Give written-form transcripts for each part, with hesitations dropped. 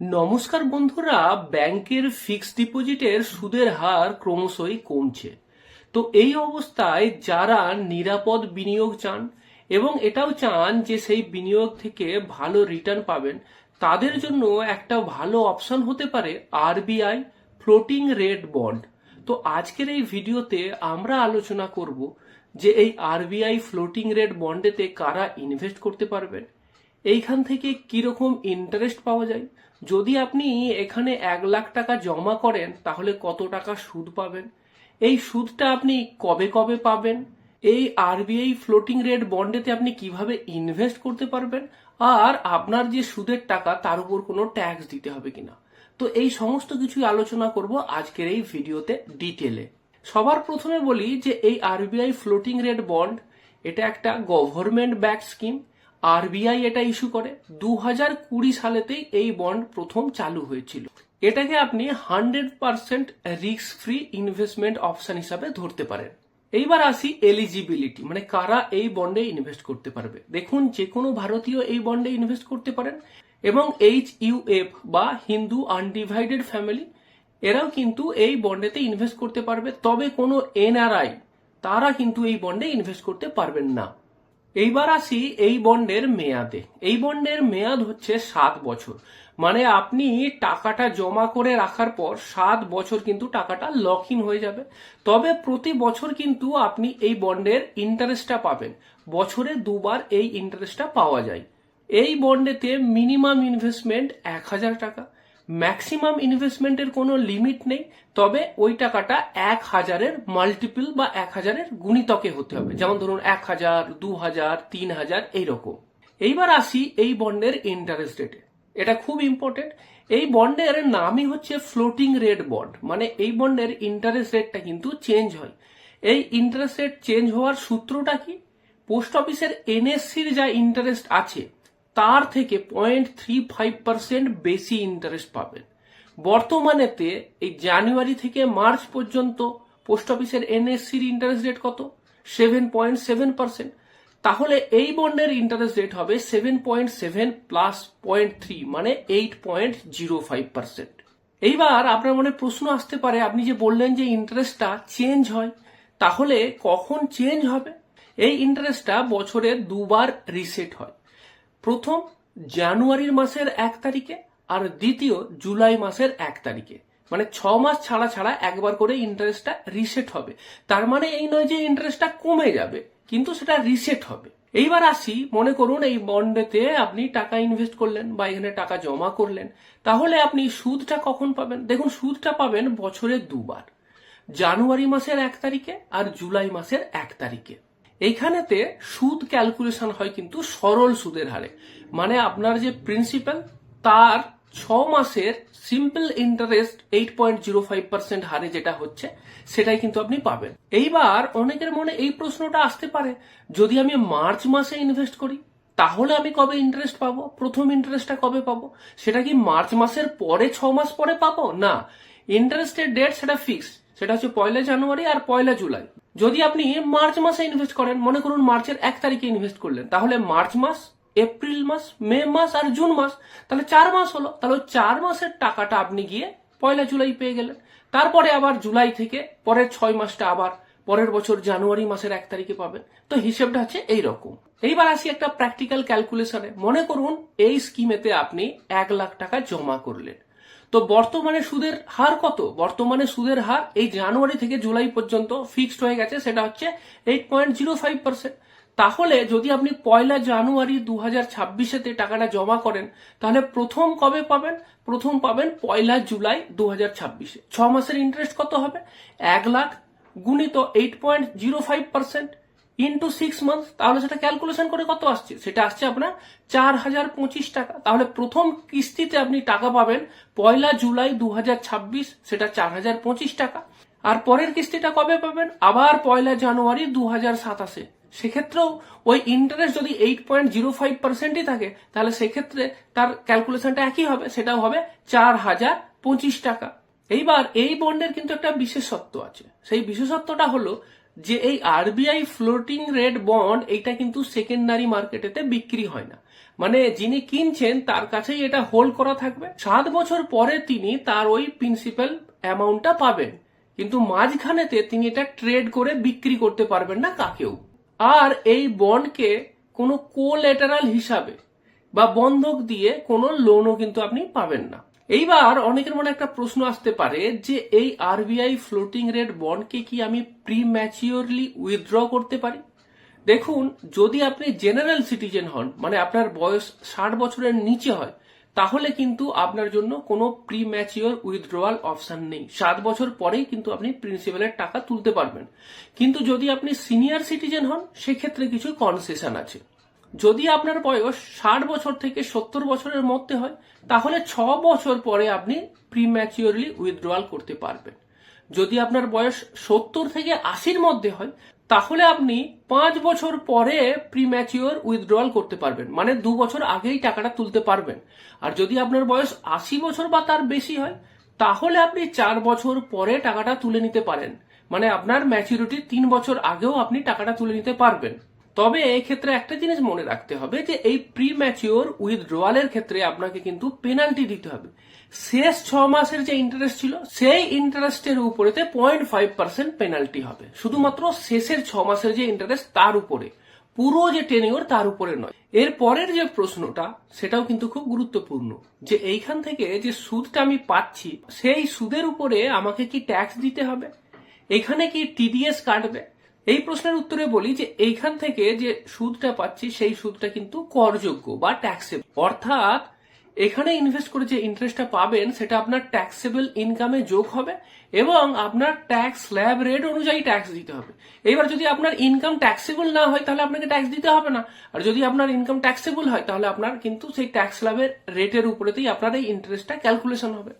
নমস্কার বন্ধুরা, ব্যাংকের ফিক্সড ডিপোজিটের সুদের হার ক্রমশই কমছে। তো এই অবস্থায় যারা নিরাপদ বিনিয়োগ চান এবং এটাও চান যে সেই বিনিয়োগ থেকে ভালো রিটার্ন পাবেন, তাদের জন্য একটা ভালো অপশন হতে পারে আরবিআই ফ্লোটিং রেট বন্ড। তো আজকের এই ভিডিওতে আমরা আলোচনা করব যে এই আরবিআই ফ্লোটিং রেট বন্ডেতে কারা ইনভেস্ট করতে পারবেন, এইখান থেকে কিরকম ইন্টারেস্ট পাওয়া যায়, যদি আপনি এখানে 1,00,000 টাকা জমা করেন তাহলে কত টাকা সুদ পাবেন, এই সুদটা আপনি কবে কবে পাবেন, এই আরবিআই ফ্লোটিং রেট বন্ডেতে আপনি কিভাবে ইনভেস্ট করতে পারবেন, আর আপনার যে সুদের টাকা তার উপর কোনো ট্যাক্স দিতে হবে কিনা। তো এই সমস্ত কিছুই আলোচনা করব আজকের এই ভিডিওতে ডিটেলে। সবার প্রথমে বলি যে এই আরবিআই ফ্লোটিং রেট বন্ড এটা একটা গভর্নমেন্ট ব্যাক স্কিম। আরবিআই এটা ইস্যু করে 2020 সালেতেই এই বন্ড প্রথম চালু হয়েছিল। এটাকে আপনি 100% রিস্ক ফ্রি ইনভেস্টমেন্ট অপশন হিসাবে ধরতে পারেন। এইবার আসি এলিজিবিলিটি, মানে কারা এই বন্ডে ইনভেস্ট করতে পারবে। দেখুন, যে কোনো ভারতীয় এই বন্ডে ইনভেস্ট করতে পারেন এবং HUF বা হিন্দু আনডিভাইডেড ফ্যামিলি এরাও কিন্তু এই বন্ডেতে ইনভেস্ট করতে পারবে। তবে কোনো NRI তারা কিন্তু এই বন্ডে ইনভেস্ট করতে পারবেন না। এইবার আসি এই বন্ডের মেয়াদে। এই বন্ডের মেয়াদ হচ্ছে 7 বছর, মানে আপনি টাকাটা জমা করে রাখার পর 7 বছর কিন্তু টাকাটা লক ইন হয়ে যাবে। তবে প্রতি বছর কিন্তু আপনি এই বন্ডের ইন্টারেস্টটা পাবেন, বছরে 2বার এই ইন্টারেস্টটা পাওয়া যায়। এই বন্ডেতে মিনিমাম ইনভেস্টমেন্ট 1,000 টাকা, ম্যাক্সিমাম ইনভেস্টমেন্টের কোনো লিমিট নেই। তবে ওই টাকাটা 1,000-এর মাল্টিপল বা 1,000-এর গুণিতকে হতে হবে, যেমন ধরুন 1,000, 2,000, 3,000 এইরকম। এইবার আসি এই বন্ডের ইন্টারেস্ট রেটে। এটা খুব ইম্পর্টেন্ট। এই বন্ডের নামই হচ্ছে ফ্লোটিং রেট বন্ড, মানে এই বন্ডের ইন্টারেস্ট রেটটা কিন্তু চেঞ্জ হয়। এই ইন্টারেস্ট রেট চেঞ্জ হওয়ার সূত্রটা কি? পোস্ট অফিসের NSC-র যা ইন্টারেস্ট আছে তার থেকে 0.35% বেশি ইন্টারেস্ট পাবেন। বর্তমানেতে এই জানুয়ারি থেকে মার্চ পর্যন্ত পোস্ট অফিসের NSC-র ইন্টারেস্ট রেট কত? 7.7%। তাহলে এই বন্ডের ইন্টারেস্ট রেট হবে 7.7 প্লাস 0.3, মানে 8.05%। এইবার আপনার মনে প্রশ্ন আসতে পারে, আপনি যে বললেন যে ইন্টারেস্টটা চেঞ্জ হয়, তাহলে কখন চেঞ্জ হবে? এই ইন্টারেস্টটা বছরে 2বার রিসেট হয়। প্রথম জানুয়ারির মাসের 1 তারিখে আর দ্বিতীয় জুলাই মাসের 1 তারিখে, মানে 6 মাস ছাড়া ছাড়া একবার করে ইন্টারেস্টটা রিসেট হবে। তার মানে এই নয় যে ইন্টারেস্টটা কমে যাবে, কিন্তু সেটা রিসেট হবে। এইবার আসি, মনে করুন এই বন্ডেতে আপনি টাকা ইনভেস্ট করলেন বা এখানে টাকা জমা করলেন, তাহলে আপনি সুদটা কখন পাবেন? দেখুন, সুদটা পাবেন বছরে 2বার, জানুয়ারি মাসের 1 তারিখে আর জুলাই মাসের 1 তারিখে। এইখানেতে সুদ ক্যালকুলেশন হয় কিন্তু সরল সুদের হারে, মানে আপনার যে প্রিন্সিপাল তার 6 মাসের সিম্পল ইন্টারেস্ট 8.05% হারে যেটা হচ্ছে সেটাই কিন্তু আপনি পাবেন। এইবার অনেকের মনে এই প্রশ্নটা আসতে পারে, যদি আমি মার্চ মাসে ইনভেস্ট করি তাহলে আমি কবে ইন্টারেস্ট পাবো? প্রথম ইন্টারেস্টটা কবে পাবো? সেটা কি মার্চ মাসের পরে 6 মাস পরে পাবো? না, ইন্টারেস্টের ডেট সেটা ফিক্স, সেটা হচ্ছে 1 জানুয়ারি আর 1 জুলাই। যদি আপনি মার্চ মাসে ইনভেস্ট করেন, মনে করুন মার্চের 1 তারিখে ইনভেস্ট করলেন, তাহলে মার্চ মাস, এপ্রিল মাস, মে মাস আর জুন মাস, তাহলে 4 মাস হলো। তাহলে 4 মাসের টাকাটা আপনি গিয়ে 1 জুলাই পেয়ে গেলেন। তারপরে আবার জুলাই থেকে পরের 6 মাসটা আবার পরের বছর জানুয়ারি মাসের 1 তারিখে পাবেন। তো হিসেবটা হচ্ছে এইরকম। এইবার আসি একটা প্র্যাকটিক্যাল ক্যালকুলেশনে। মনে করুন এই স্কিমেতে আপনি 1,00,000 টাকা জমা করলেন। তো বর্তমানে সুদের হার কত? বর্তমানে সুদের হার এই জানুয়ারি থেকে জুলাই পর্যন্ত ফিক্সড হয়ে গেছে, সেটা হচ্ছে 8.05%। তাহলে যদি আপনি 1 জানুয়ারি 2026-তে টাকাটা জমা করেন, তাহলে প্রথম কবে পাবেন? প্রথম পাবেন 1 জুলাই 2026-এ। 6 মাসের ইন্টারেস্ট কত হবে? 1,00,000 গুণিত 8.05% ইন্টু 6 মান্থ, তাহলে সেটা ক্যালকুলেশন করে কত আসছে? সেটা আসছে আপনার 4,025 টাকা। তাহলে প্রথম কিস্তিতে আপনি টাকা পাবেন 1 জুলাই 2026, সেটা 4,025 টাকা। আর পরের কিস্তিটা কবে পাবেন? আবার 1 জানুয়ারি 2027-এ। সেক্ষেত্রেও ওই ইন্টারেস্ট যদি 8.05%ই থাকে, তাহলে সেক্ষেত্রে তার ক্যালকুলেশনটা একই হবে, সেটাও হবে 4,025 টাকা। এইবার এই বন্ডের কিন্তু একটা বিশেষত্ব আছে। সেই বিশেষত্বটা হলো যে এই আরবিআই ফ্লোটিং রেট বন্ড এইটা কিন্তু সেকেন্ডারি মার্কেটেতে বিক্রি হয় না। মানে যিনি কিনছেন তার কাছেই এটা হোল্ড করা থাকবে। 7 বছর পরে তিনি তার ওই প্রিন্সিপাল অ্যামাউন্টটা পাবেন, কিন্তু মাঝখানেতে তিনি এটা ট্রেড করে বিক্রি করতে পারবেন না কাকেও। আর এই বন্ডকে কোনো কোল্যাটারাল হিসাবে বা বন্ধক দিয়ে কোনো লোনও কিন্তু আপনি পাবেন না। এইবার অনেকের মনে একটা প্রশ্ন আসতে পারে যে এই আরবিআই ফ্লোটিং রেট বন্ডকে কি আমি প্রি ম্যাচিওরলি উইথড্র করতে পারি? দেখুন, যদি আপনি জেনারেল সিটিজেন হন, মানে আপনার বয়স 60 বছরের নিচে হয়, তাহলে কিন্তু আপনার জন্য কোনো প্রি ম্যাচিওর উইথড্রয়াল অপশন নেই। 7 বছর পরেই কিন্তু আপনি প্রিন্সিপালের টাকা তুলতে পারবেন। কিন্তু যদি আপনি সিনিয়র সিটিজেন হন, সেক্ষেত্রে কিছু কনসেশন আছে। যদি আপনার বয়স 60 বছর থেকে 70 বছরের মধ্যে হয়, তাহলে 6 বছর পরে আপনি প্রিম্যাচিওরলি উইথড্রয়াল করতে পারবেন। যদি আপনার বয়স 70 থেকে 80-র মধ্যে হয়, তাহলে আপনি 5 বছর পরে প্রিম্যাচিওর উইথড্রয়াল করতে পারবেন, মানে 2 বছর আগেই টাকাটা তুলতে পারবেন। আর যদি আপনার বয়স 80 বছর বা তার বেশি হয়, তাহলে আপনি 4 বছর পরে টাকাটা তুলে নিতে পারেন, মানে আপনার ম্যাচুরিটি 3 বছর আগেও আপনি টাকাটা তুলে নিতে পারবেন। তবে এই ক্ষেত্রে একটা জিনিস মনে রাখতে হবে যে এই প্রি ম্যাচিওর উইথড্রয়ালের ক্ষেত্রে আপনাকে কিন্তু পেনাল্টি দিতে হবে। শেষ 6 মাসের যে ইন্টারেস্ট ছিল, সেই ইন্টারেস্টের উপরেতে 0.5% পেনাল্টি হবে, শুধুমাত্র শেষের 6 মাসের যে ইন্টারেস্ট তার উপরে, পুরো যে টেনিওর তার উপরে নয়। এর পরের যে প্রশ্নটা, সেটাও কিন্তু খুব গুরুত্বপূর্ণ, যে এইখান থেকে যে সুদটা আমি পাচ্ছি, সেই সুদের উপরে আমাকে কি ট্যাক্স দিতে হবে? এখানে কি টিডিএস কাটবে? এই প্রশ্নের উত্তরে বলি যে এইখান থেকে যে সুদটা পাচ্ছি, সেই সুদটা কিন্তু করযোগ্য বা ট্যাক্সেবল। অর্থাৎ এখানে ইনভেস্ট করে যে ইন্টারেস্টটা পাবেন, সেটা আপনার ট্যাক্সেবল ইনকামে যোগ হবে এবং আপনার ট্যাক্স স্ল্যাব রেট অনুযায়ী ট্যাক্স দিতে হবে। এবার যদি আপনার ইনকাম ট্যাক্সেবল না হয়, তাহলে আপনাকে ট্যাক্স দিতে হবে না। আর যদি আপনার ইনকাম ট্যাক্সেবল হয়, তাহলে আপনার কিন্তু সেই ট্যাক্স স্ল্যাবের রেটের উপরেতেই আপনার এই ইন্টারেস্টটা ক্যালকুলেশন হবে।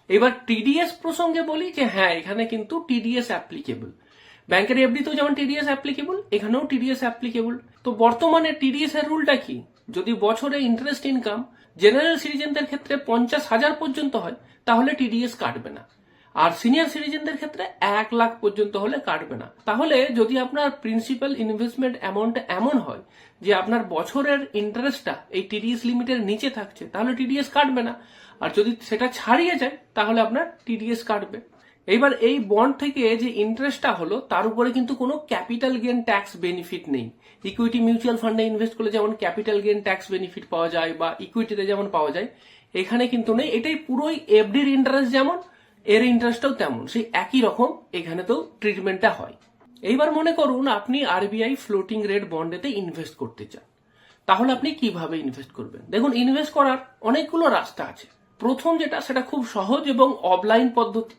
এবার টিডিএস প্রসঙ্গে বলি যে হ্যাঁ, এখানে কিন্তু টিডিএস অ্যাপ্লিকেবল। ব্যাংকের এফডিতেও যেমন টিডিএস অ্যাপ্লিকেবল, এখানেও টিডিএস অ্যাপ্লিকেবল। তো বর্তমানে টিডিএস এর রুলটা কি? যদি বছরে ইন্টারেস্ট ইনকাম জেনারেল সিটিজেনদের ক্ষেত্রে 50,000 পর্যন্ত হয়, তাহলে টিডিএস কাটবে না। আর সিনিয়র সিটিজেনদের ক্ষেত্রে 1 লাখ পর্যন্ত হলে কাটবে না। তাহলে যদি আপনার প্রিন্সিপাল ইনভেস্টমেন্ট অ্যামাউন্ট এমন হয় যে আপনার বছরের ইন্টারেস্টটা এই টিডিএস লিমিটের নিচে থাকছে, তাহলে টিডিএস কাটবে না। আর যদি সেটা ছাড়িয়ে যায়, তাহলে আপনার টিডিএস কাটবে। এইবার এই বন্ড থেকে যে ইন্টারেস্টটা হলো, তার উপরে কিন্তু কোনো ক্যাপিটাল গেইন ট্যাক্স বেনিফিট নেই। ইকুইটি মিউচুয়াল ফান্ডে ইনভেস্ট করলে যেমন ক্যাপিটাল গেইন ট্যাক্স বেনিফিট পাওয়া যায় বা ইকুইটিতে যেমন পাওয়া যায়, এখানে কিন্তু নেই। এটাই পুরোই এফডির ইন্টারেস্ট যেমন, এর ইন্টারেস্টটাও তেমন, সেই একই রকম এখানে তো ট্রিটমেন্টটা হয়। এইবার মনে করুন আপনি আরবিআই ফ্লোটিং রেট বন্ডেতে ইনভেস্ট করতে চান, তাহলে আপনি কিভাবে ইনভেস্ট করবেন? দেখুন, ইনভেস্ট করার অনেকগুলো রাস্তা আছে। প্রথম যেটা, সেটা খুব সহজ এবং অফলাইন পদ্ধতি।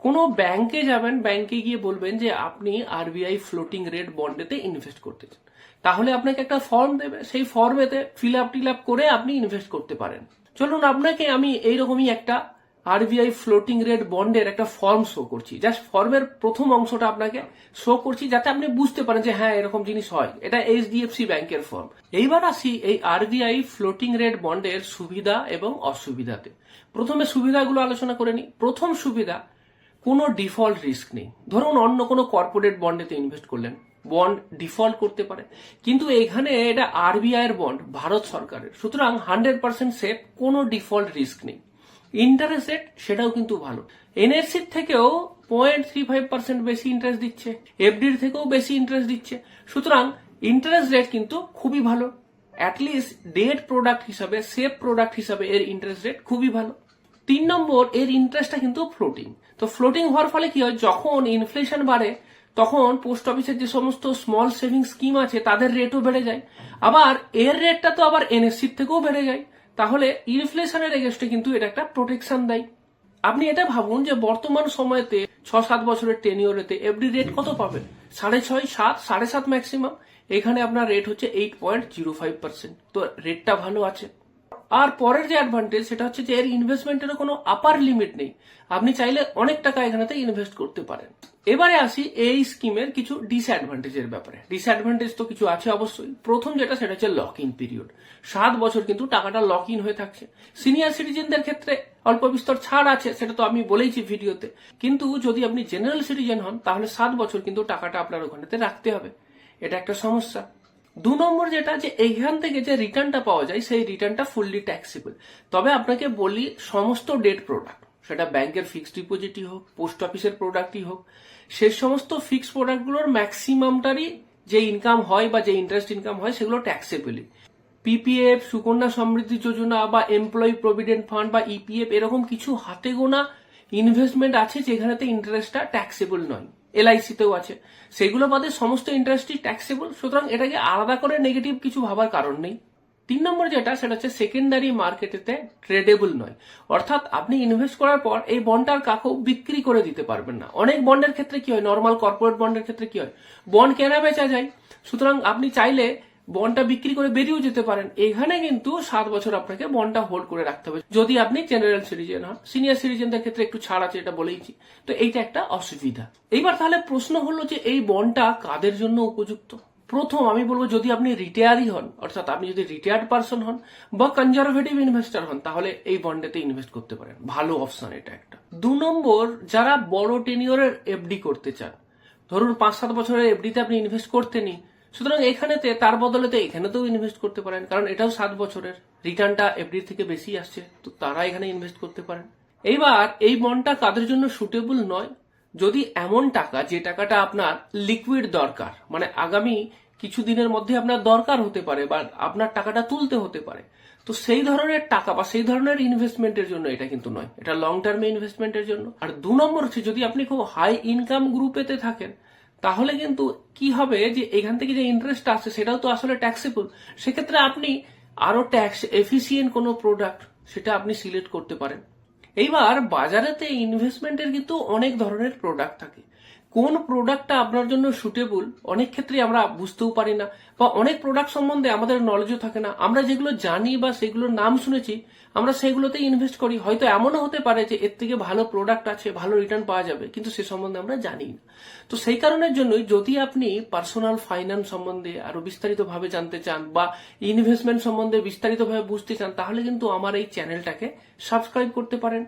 কোনো ব্যাংকে যাবেন, ব্যাংকে গিয়ে বলবেন যে আপনি আরবিআই ফ্লোটিং রেট বন্ডেতে ইনভেস্ট করতে চান, তাহলে আপনাকে একটা ফর্ম দেবে, সেই ফর্মেতে ফিল আপ করে আপনি ইনভেস্ট করতে পারেন। চলুন আপনাকে আমি এইরকমই একটা আরবিআই ফ্লোটিং রেট বন্ডের একটা ফর্ম শো করছি। জাস্ট ফর্মের প্রথম অংশটা আপনাকে শো করছি, যাতে আপনি বুঝতে পারেন যে হ্যাঁ, এরকম জিনিস হয়। এটা এইচডিএফসি ব্যাংকের ফর্ম। এইবার আসি এই আরবিআই ফ্লোটিং রেট বন্ডের সুবিধা এবং অসুবিধাতে। প্রথমে সুবিধাগুলো আলোচনা করে নিই। প্রথম সুবিধা, কোনো ডিফল্ট রিস্ক নেই। ধরুন অন্য কোনো কর্পোরেট বন্ডেতে ইনভেস্ট করলেন, বন্ড ডিফল্ট করতে পারে, কিন্তু এখানে এটা আরবিআই এর বন্ড, ভারত সরকারের, সুতরাং 100% সেফ, কোনো ডিফল্ট রিস্ক নেই। ইন্টারেস্ট রেট সেটাও কিন্তু ভালো, এনএসসির থেকেও 0.35% বেশি ইন্টারেস্ট দিচ্ছে, এফডির থেকেও বেশি ইন্টারেস্ট দিচ্ছে, সুতরাং ইন্টারেস্ট রেট কিন্তু খুবই ভালো। অ্যাটলিস্ট ডেট প্রোডাক্ট হিসাবে, সেফ প্রোডাক্ট হিসাবে এর ইন্টারেস্ট রেট খুবই ভালো। 3 নম্বর, এর ইন্টারেস্টটা কিন্তু ফ্লোটিং। তো ফ্লোটিং হওয়ার ফলে কি হয়, যখন ইনফ্লেশন বাড়ে, তখন পোস্ট অফিসের যে সমস্ত স্মল সেভিং স্কিম আছে, তাদের রেটও বেড়ে যায়। আবার এর রেটটা তো আবার এনএসসির থেকেও বেড়ে যায়। তাহলে ইনফ্লেশনের এগেইনস্টে কিন্তু এটা একটা প্রোটেকশন দেয়। আপনি এটা ভাবুন যে বর্তমান সময়তে 6-7 বছরের টেনিওরেতে এফডি রেট কত পাবেন? 6.5, 7, 7.5 ম্যাক্সিমাম। এখানে আপনার রেট হচ্ছে 8.05%। তো রেটটা ভালো আছে। আর পরের যে অ্যাডভান্টেজ, সেটা হচ্ছে যে এর ইনভেস্টমেন্টেরও কোনো আপার লিমিট নেই। আপনি চাইলে অনেক টাকা এখানেতে ইনভেস্ট করতে পারেন। এবারে আসি এই স্কিমের কিছু ডিসঅ্যাডভান্টেজের ব্যাপারে। ডিসঅ্যাডভান্টেজ তো কিছু আছে অবশ্যই। প্রথম যেটা, সেটা হচ্ছে লক ইন পিরিয়ড। 7 বছর কিন্তু টাকাটা লক ইন হয়ে থাকছে। সিনিয়র সিটিজেনদের ক্ষেত্রে অল্প বিস্তর ছাড় আছে, সেটা তো আমি বলেইছি ভিডিওতে। কিন্তু যদি আপনি জেনারেল সিটিজেন হন, তাহলে 7 বছর কিন্তু টাকাটা আপনার ওখানেতে রাখতে হবে। এটা একটা সমস্যা। 2 নম্বর যেটা, যে এইখান থেকে যে রিটার্নটা পাওয়া যায় সেই রিটার্নটা ফুললি ট্যাক্সেবল। তবে আপনাকে বলি, সমস্ত ডেট প্রোডাক্ট, সেটা ব্যাংকের ফিক্সড ডিপোজিটই হোক, পোস্ট অফিসের প্রোডাক্টই হোক, সে সমস্ত ফিক্সড প্রোডাক্টগুলোর ম্যাক্সিমামটারই যে ইনকাম হয় বা যে ইন্টারেস্ট ইনকাম হয় সেগুলো ট্যাক্সেবলই। পিপিএফ, সুকন্যা সমৃদ্ধি যোজনা বা এমপ্লয়ি প্রভিডেন্ট ফান্ড বা ইপিএফ, এরকম কিছু হাতে গোনা ইনভেস্টমেন্ট আছে যেখানেতে ইন্টারেস্টটা ট্যাক্সেবল নয়। এলআইসিতেও আছে, সেগুলো বাদে সমস্ত ইন্টারেস্টই ট্যাক্সেবল। সুতরাং এটাকে আলাদা করে নেগেটিভ কিছু ভাবার কারণ নেই। 3 নম্বর যেটা, সেটা হচ্ছে সেকেন্ডারি মার্কেটেতে ট্রেডেবল নয়। অর্থাৎ আপনি ইনভেস্ট করার পর এই বন্ডটার কাকেও বিক্রি করে দিতে পারবেন না। অনেক বন্ডের ক্ষেত্রে কি হয়, নর্মাল কর্পোরেট বন্ডের ক্ষেত্রে কি হয়, বন্ড কেনা বেচা যায়। সুতরাং আপনি চাইলে বন্ডটা বিক্রি করে বেরিয়েও যেতে পারেন। এখানে কিন্তু 7 বছর আপনাকে বন্ডটা হোল্ড করে রাখতে হবে, যদি আপনি জেনারেল সিটিজেন হন। সিনিয়র সিটিজেনদের ক্ষেত্রে একটু ছাড় আছে, এটা বলেইছি। তো এইটা একটা অসুবিধা। এইবার তাহলে প্রশ্ন হলো যে এই বন্ডটা কাদের জন্য উপযুক্ত। প্রথম আমি বলবো, যদি আপনি রিটায়ারি হন, অর্থাৎ আপনি যদি রিটায়ার্ড পারসন হন বা কনজারভেটিভ ইনভেস্টর হন, তাহলে এই বন্ডেতে ইনভেস্ট করতে পারেন, ভালো অপশন এটা একটা। 2 নম্বর, যারা বড় টেনিওরের এফডি করতে চান, ধরুন 5-7 বছরের এফডিতে আপনি ইনভেস্ট করতেনি, সুতরাং এখানেতে তার বদলেতে এখানেতেও ইনভেস্ট করতে পারেন, কারণ এটাও 7 বছরের, রিটার্নটা এফডি থেকে বেশি আসছে, তো তারা এখানে ইনভেস্ট করতে পারেন। এইবার এই বন্ডটা কাদের জন্য সুটেবল নয়, যদি এমন টাকা, যে টাকাটা আপনার লিকুইড দরকার, মানে আগামী কিছু দিনের মধ্যে আপনার দরকার হতে পারে বা আপনার টাকাটা তুলতে হতে পারে, তো সেই ধরনের টাকা বা সেই ধরনের ইনভেস্টমেন্টের জন্য এটা কিন্তু নয়, এটা লং টার্মে ইনভেস্টমেন্টের জন্য। আর 2 নম্বর হচ্ছে, যদি আপনি খুব হাই ইনকাম গ্রুপেতে থাকেন, তাহলে কিন্তু কি হবে, যে এখান থেকে যে ইন্টারেস্ট আসছে সেটাও তো আসলে ট্যাক্সেবল। সেক্ষেত্রে আপনি আরো ট্যাক্স এফিসিয়েন্ট কোনো প্রোডাক্ট সেটা আপনি সিলেক্ট করতে পারেন। এইবার বাজারেতে ইনভেস্টমেন্টের কিন্তু অনেক ধরনের প্রোডাক্ট থাকে। কোন প্রোডাক্টটা আপনার জন্য সুটেবল অনেক ক্ষেত্রে আমরা বুঝতেও পারি না, বা অনেক প্রোডাক্ট সম্বন্ধে আমাদের নলেজও থাকে না। আমরা যেগুলো জানি বা সেগুলোর নাম শুনেছি, আমরা সেগুলোতে ইনভেস্ট করি। হয়তো এমনও হতে পারে যে এর থেকে ভালো প্রোডাক্ট আছে, ভালো রিটার্ন পাওয়া যাবে, কিন্তু সে সম্বন্ধে আমরা জানি না। তো সেই কারণের জন্যই, যদি আপনি পার্সোনাল ফাইন্যান্স সম্বন্ধে আরো বিস্তারিতভাবে জানতে চান বা ইনভেস্টমেন্ট সম্বন্ধে বিস্তারিতভাবে বুঝতে চান, তাহলে কিন্তু আমার এই চ্যানেলটাকে সাবস্ক্রাইব করতে পারেন।